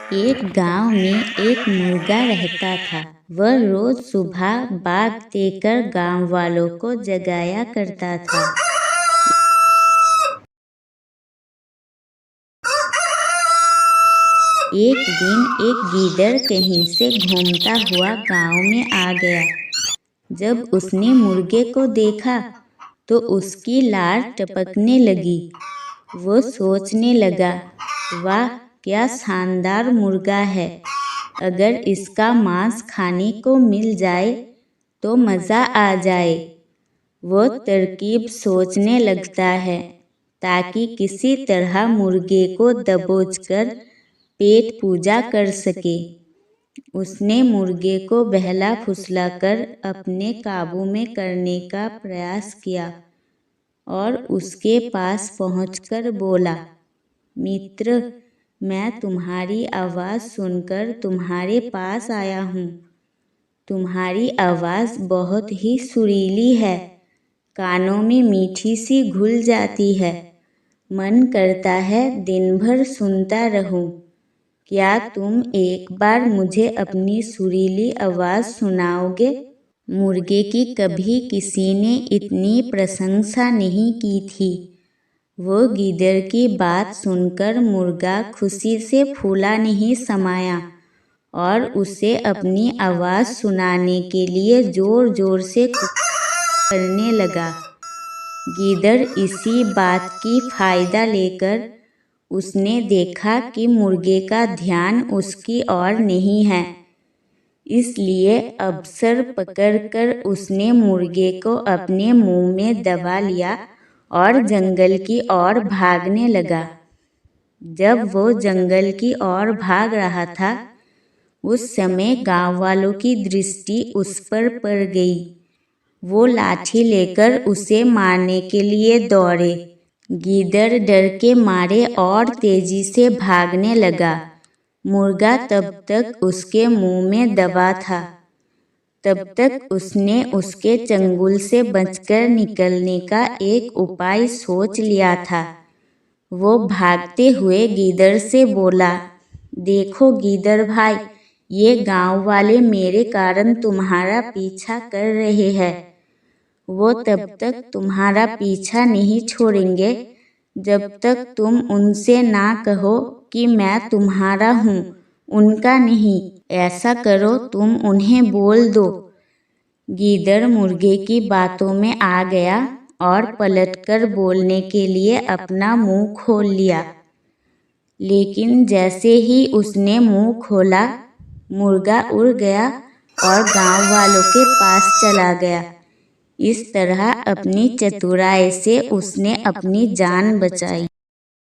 एक गांव में एक मुर्गा रहता था। वह रोज सुबह बाग देकर गांव वालों को जगाया करता था। एक दिन एक गीदड़ कहीं से घूमता हुआ गांव में आ गया। जब उसने मुर्गे को देखा तो उसकी लार टपकने लगी। वो सोचने लगा, वाह क्या शानदार मुर्गा है, अगर इसका मांस खाने को मिल जाए तो मज़ा आ जाए। वो तरकीब सोचने लगता है ताकि किसी तरह मुर्गे को दबोचकर पेट पूजा कर सके। उसने मुर्गे को बहला फुसलाकर अपने काबू में करने का प्रयास किया और उसके पास पहुंचकर बोला, मित्र, मैं तुम्हारी आवाज़ सुनकर तुम्हारे पास आया हूँ। तुम्हारी आवाज़ बहुत ही सुरीली है, कानों में मीठी सी घुल जाती है। मन करता है दिन भर सुनता रहूं। क्या तुम एक बार मुझे अपनी सुरीली आवाज़ सुनाओगे? मुर्गे की कभी किसी ने इतनी प्रशंसा नहीं की थी। वो गीदड़ की बात सुनकर मुर्गा खुशी से फूला नहीं समाया और उसे अपनी आवाज़ सुनाने के लिए जोर जोर से करने लगा। गीदड़ इसी बात की फायदा लेकर उसने देखा कि मुर्गे का ध्यान उसकी ओर नहीं है, इसलिए अवसर पकड़कर उसने मुर्गे को अपने मुंह में दबा लिया और जंगल की ओर भागने लगा। जब वो जंगल की ओर भाग रहा था, उस समय गांव वालों की दृष्टि उस पर पड़ गई। वो लाठी लेकर उसे मारने के लिए दौड़े। गीदड़ डर के मारे और तेजी से भागने लगा। मुर्गा तब तक उसके मुंह में दबा था। तब तक उसने उसके चंगुल से बचकर निकलने का एक उपाय सोच लिया था। वो भागते हुए गीदड़ से बोला, देखो गीदड़ भाई, ये गांव वाले मेरे कारण तुम्हारा पीछा कर रहे हैं। वो तब तक तुम्हारा पीछा नहीं छोड़ेंगे जब तक तुम उनसे ना कहो कि मैं तुम्हारा हूँ, उनका नहीं। ऐसा करो, तुम उन्हें बोल दो। गीदड़ मुर्गे की बातों में आ गया और पलटकर बोलने के लिए अपना मुंह खोल लिया। लेकिन जैसे ही उसने मुंह खोला, मुर्गा उड़ गया और गांव वालों के पास चला गया। इस तरह अपनी चतुराई से उसने अपनी जान बचाई।